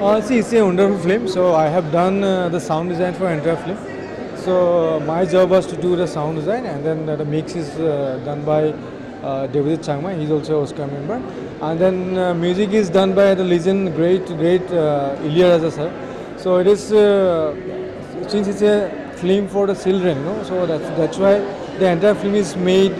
See, it's a wonderful film. So I have done the sound design for entire film. So my job was to do the sound design, and then the mix is done by David Changma. He's also an Oscar member. And then music is done by the legend, great Ilya Raja sir. So it is since it's a film for the children, so that's why the entire film is made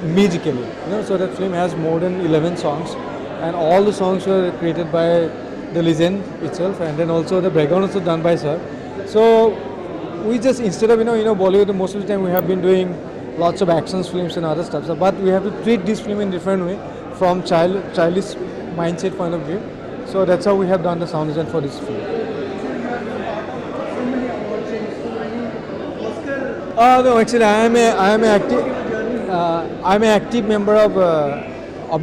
musically. So that film has more than 11 songs, and all the songs were created by the legend itself, and then also the background also done by sir. So we just, instead of Bollywood, most of the time we have been doing lots of action films and other stuff. So, but we have to treat this film in different way from childish mindset point of view. So that's how we have done the sound design for this film. No, actually I'm an active member of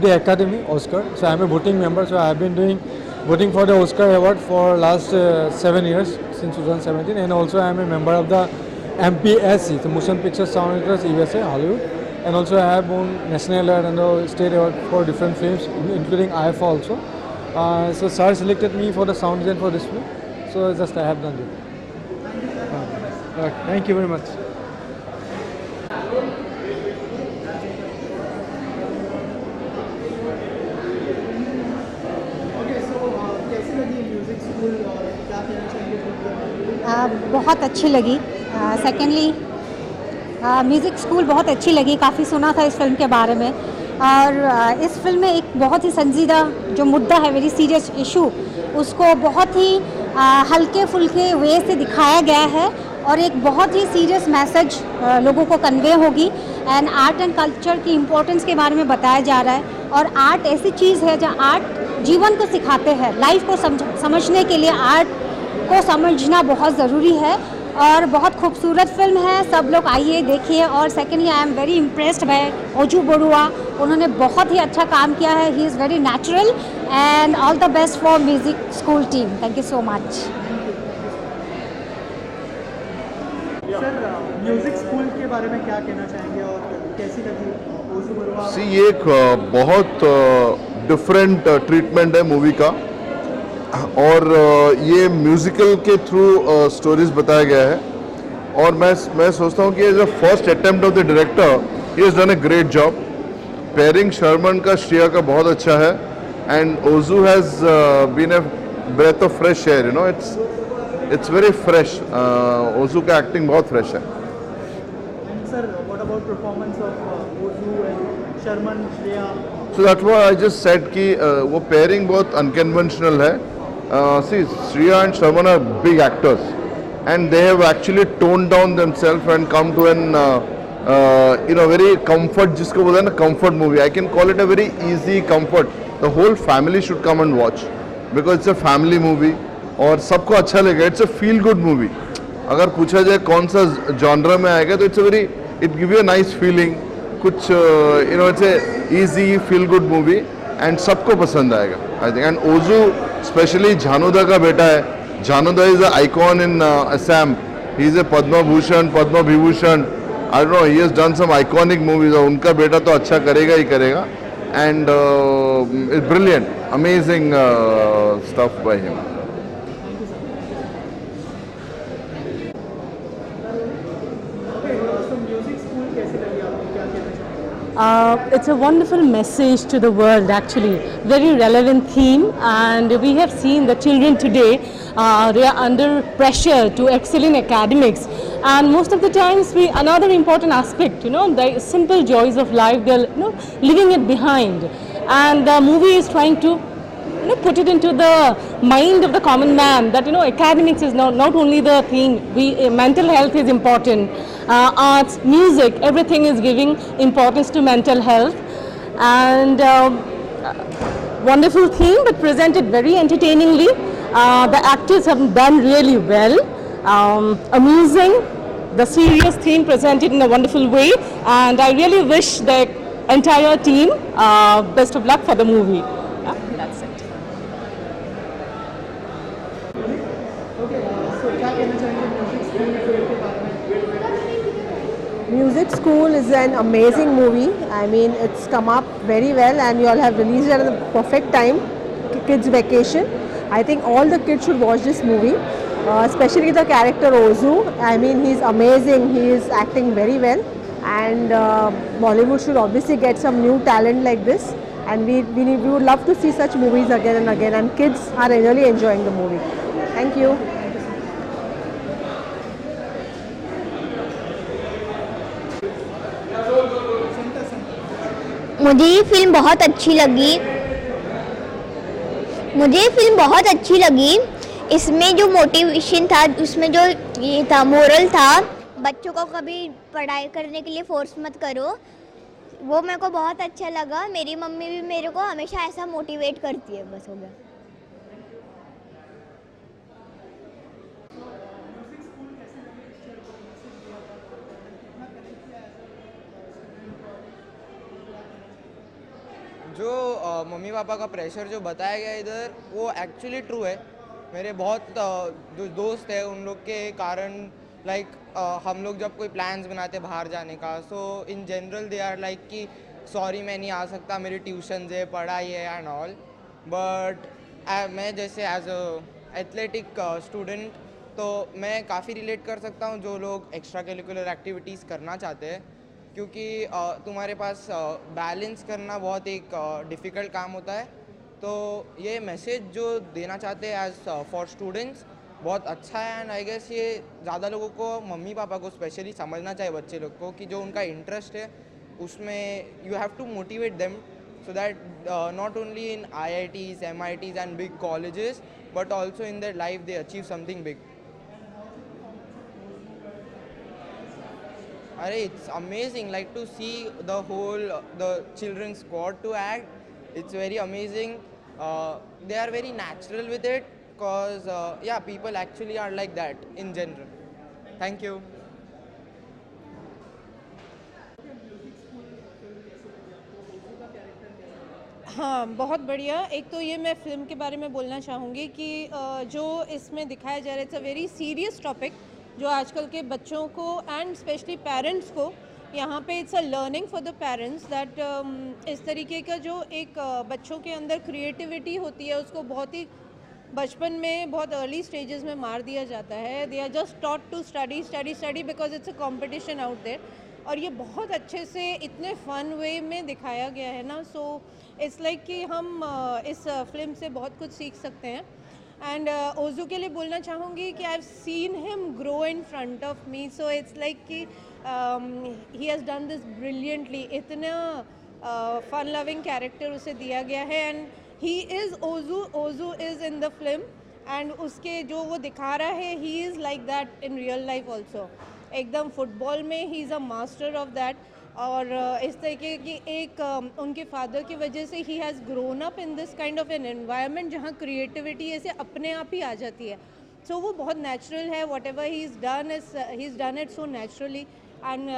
the Academy Oscar. So I'm a voting member. So I've been voting for the Oscar award for last 7 years, since 2017, and also I'm a member of the MPSC, the Motion Picture Sound Editors USA Hollywood, and also I have won national award and the state award for different films, including IFA also. So sir selected me for the sound design for this film. So just I have done it. Thank you very much. बहुत अच्छी लगी. Secondly music school बहुत अच्छी लगी. काफ़ी सुना था इस फिल्म के बारे में, और इस फिल्म में एक बहुत ही संजीदा जो मुद्दा है, वेरी सीरियस इशू, उसको बहुत ही हल्के फुल्के वे से दिखाया गया है, और एक बहुत ही सीरियस मैसेज लोगों को कन्वे होगी. एंड आर्ट एंड कल्चर की इम्पोर्टेंस के बारे में बताया जा रहा है. और आर्ट ऐसी चीज़ है जहाँ आर्ट जीवन को सिखाते हैं. लाइफ को समझने के लिए आर्ट को समझना बहुत ज़रूरी है, और बहुत खूबसूरत फिल्म है. सब लोग आइए देखिए. और secondly I am very impressed by Oju Barua. उन्होंने बहुत ही अच्छा काम किया है. He is very natural, and all the best for music school team. Thank you so much. Sir, music school के बारे में क्या कहना चाहेंगे और कैसी लगी ओजू बरुआ? ये एक बहुत डिफरेंट ट्रीटमेंट है मूवी का, और ये म्यूज़िकल के थ्रू स्टोरीज बताया गया है. और मैं सोचता हूँ कि as a first attempt of the director he has done a great job. Pairing Sharman का श्रेया का बहुत अच्छा है, and Oju has been a breath of fresh air. It's very fresh. Oju का एक्टिंग बहुत फ्रेश है. Sir, what about performance of Oju and Sharman, Shreya? So that's what I just said कि वो पेयरिंग बहुत अनकन्वेंशनल है. See, Shreya and Sharman are big actors, and they have actually toned down themselves and come to an very comfort, जिसको बोलते हैं ना comfort movie. I can call it a very easy comfort. The whole family should come and watch because it's a family movie और सबको अच्छा लगेगा. It's a feel good movie. अगर पूछा जाए कौन सा genre में आएगा तो it give you a nice feeling. कुछ it's a easy feel good movie and सबको पसंद आएगा I think. And Oju specially Jhanuda का बेटा है. Jhanuda is a icon in Assam. He is a Padma Bhushan, Padma Vibhushan. I don't know, he has done some iconic movies. उनका बेटा तो अच्छा करेगा ही करेगा. And it's brilliant, amazing stuff by him. It's a wonderful message to the world, actually. Very relevant theme, and we have seen the children today, they are under pressure to excel in academics, and most of the times another important aspect, the simple joys of life, they're leaving it behind, and the movie is trying to put it into the mind of the common man that academics is not only the thing. Mental health is important. Arts, music, everything is giving importance to mental health, and wonderful theme, but presented very entertainingly. The actors have done really well. Amusing, the serious theme presented in a wonderful way, and I really wish the entire team best of luck for the movie. That's it. Music School is an amazing movie. I mean, it's come up very well, and you all have released it at the perfect time, kids' vacation. I think all the kids should watch this movie, especially the character Ozu. I mean, he's amazing. He is acting very well, and Bollywood should obviously get some new talent like this. And we would love to see such movies again and again. And kids are really enjoying the movie. Thank you. मुझे ये film बहुत अच्छी लगी। इसमें जो motivation था, उसमें जो ये था मोरल था, बच्चों को कभी पढ़ाई करने के लिए फोर्स मत करो, वो मेरे को बहुत अच्छा लगा। मेरी मम्मी भी मेरे को हमेशा ऐसा मोटिवेट करती है। बस हो गया। जो मम्मी पापा का प्रेशर जो बताया गया इधर, वो एक्चुअली ट्रू है। मेरे बहुत जो दोस्त है उन लोग के कारण हम लोग जब कोई प्लान्स बनाते बाहर जाने का, so in general they are like कि सॉरी मैं नहीं आ सकता, मेरी ट्यूशन है, पढ़ाई है एंड ऑल। बट मैं जैसे एज अ एथलेटिक स्टूडेंट तो मैं काफ़ी रिलेट कर सकता हूँ जो लोग एक्स्ट्रा करिकुलर एक्टिविटीज़ करना चाहते हैं, क्योंकि तुम्हारे पास बैलेंस करना बहुत एक डिफ़िकल्ट काम होता है। तो ये मैसेज जो देना चाहते हैं एज फॉर स्टूडेंट्स बहुत अच्छा है। एंड आई गेस ये ज़्यादा लोगों को, मम्मी पापा को स्पेशली समझना चाहिए बच्चे लोग को कि जो उनका इंटरेस्ट है उसमें you have to motivate them so that not only in IITs, MITs and big colleges, but also in their life they achieve something big. It's amazing, like to see the whole the children's squad to act. It's very amazing. They are very natural with it, because yeah, people actually are like that in general. Thank you. हाँ, बहुत बढ़िया। एक तो ये मैं film के बारे में बोलना चाहूँगी कि जो इसमें दिखाया जा रहा है, it's a very serious topic जो आजकल के बच्चों को एंड स्पेशली पेरेंट्स को, यहाँ पे it's a learning for the parents that इस तरीके का जो एक बच्चों के अंदर क्रिएटिविटी होती है उसको बहुत ही बचपन में, बहुत अर्ली स्टेजेस में मार दिया जाता है। They are just taught to study study study because it's a competition out there. और ये बहुत अच्छे से इतने फ़न वे में दिखाया गया है ना, सो इट्स लाइक कि हम इस फिल्म से बहुत कुछ सीख सकते हैं। एंड ओजू के लिए बोलना चाहूँगी कि I have seen him grow in front of me, so it's like कि he has done this brilliantly. इतना फन लविंग कैरेक्टर उसे दिया गया है and he is Oju is in the film, and उसके जो वो दिखा रहा है he is like that in real life also. एकदम फुटबॉल में he is a master of that. और इस तरीके की एक उनके फादर की वजह से ही has grown up in this kind of an environment जहाँ क्रिएटिविटी ऐसे अपने आप ही आ जाती है। सो वो बहुत नेचुरल है, whatever he is done it so naturally. And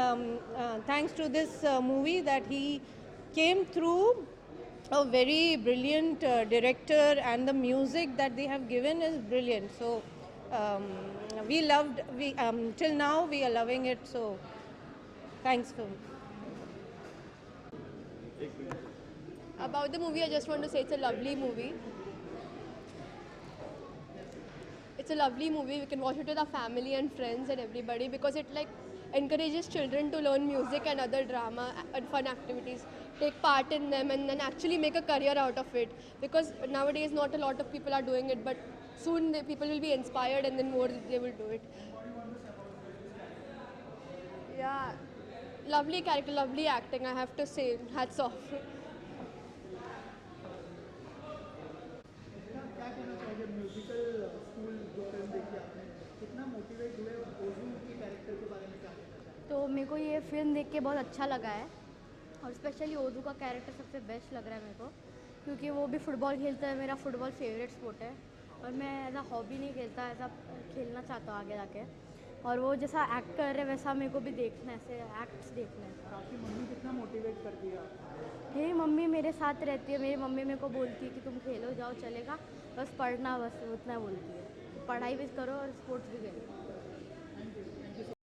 thanks to this movie that he came through a very brilliant director, and the music that they have given is brilliant. So we loved, till now we are loving it, so thanks film. About the movie, I just want to say it's a lovely movie. It's a lovely movie. We can watch it with our family and friends and everybody, because it like encourages children to learn music and other drama and fun activities, take part in them, and then actually make a career out of it, because nowadays not a lot of people are doing it, but soon people will be inspired and then more they will do it. Yeah, lovely character, lovely acting, I have to say, hats off. क्या कहना चाहिए musical school जो film देखी आपने, कितना motivate हुए और ओजू के कैरेक्टर के बारे में क्या कहना चाहिए? तो मेरे को ये फिल्म देख के बहुत अच्छा लगा है, और स्पेशली ओजू का कैरेक्टर सबसे बेस्ट लग रहा है मेरे को, क्योंकि वो भी फुटबॉल खेलता है। मेरा फुटबॉल फेवरेट स्पोर्ट है, और मैं एज अ हॉबी नहीं खेलता, ऐसा खेलना चाहता हूँ आगे जाके। और वो जैसा एक्ट कर रहे हैं वैसा मेरे को भी देखना है, ऐसे एक्ट्स देखना है। आपकी मम्मी कितना मोटिवेट करती है? मेरी मम्मी मेरे साथ रहती है। मेरी मम्मी मेरे को बोलती है कि तुम खेलो, जाओ, चलेगा, बस पढ़ना, बस उतना बोलती है। पढ़ाई भी करो और स्पोर्ट्स भी खेलो।